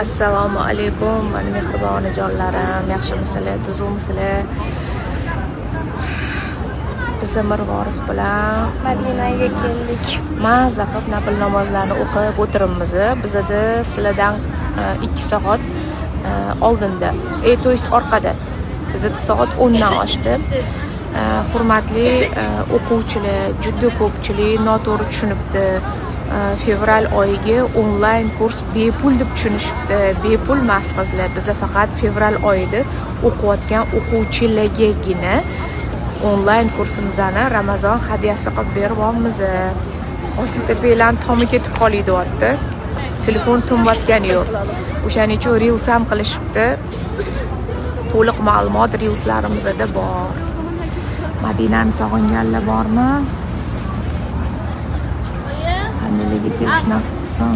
Assalomu alaykum, mani mehribon onajonlarim, yaxshimisizlar, tuzukmisizlar? Biz Mirvoris bilan Madinaga keldik. maza qilib nafil namozlarni o'qib o'tiribmiz. Bizda sizlardan 2 soat oldinda, to есть orqada. Bizda soat 10 dan oshdi. Hurmatli o'quvchilar, juda ko'pchilik noto'g'ri tushunibdi. Fevral oyiga onlayn kurs bepul deb tushunishibdi. Bepul emas qizlar, biz faqat fevral oyida o'qiyotgan o'quvchilargagina onlayn kursimizni Ramazon hadyasi qilib beryapmiz. Hozirda belan tomi ketib qoldi deyapti. Telefon tinmayotgani yo'q. O'shaning uchun reels ham qilishibdi. To'liq ma'lumot reelslarimizda bor. Madinani sog'inganlar bormi? Qandaylarga kelish nasib qilsin.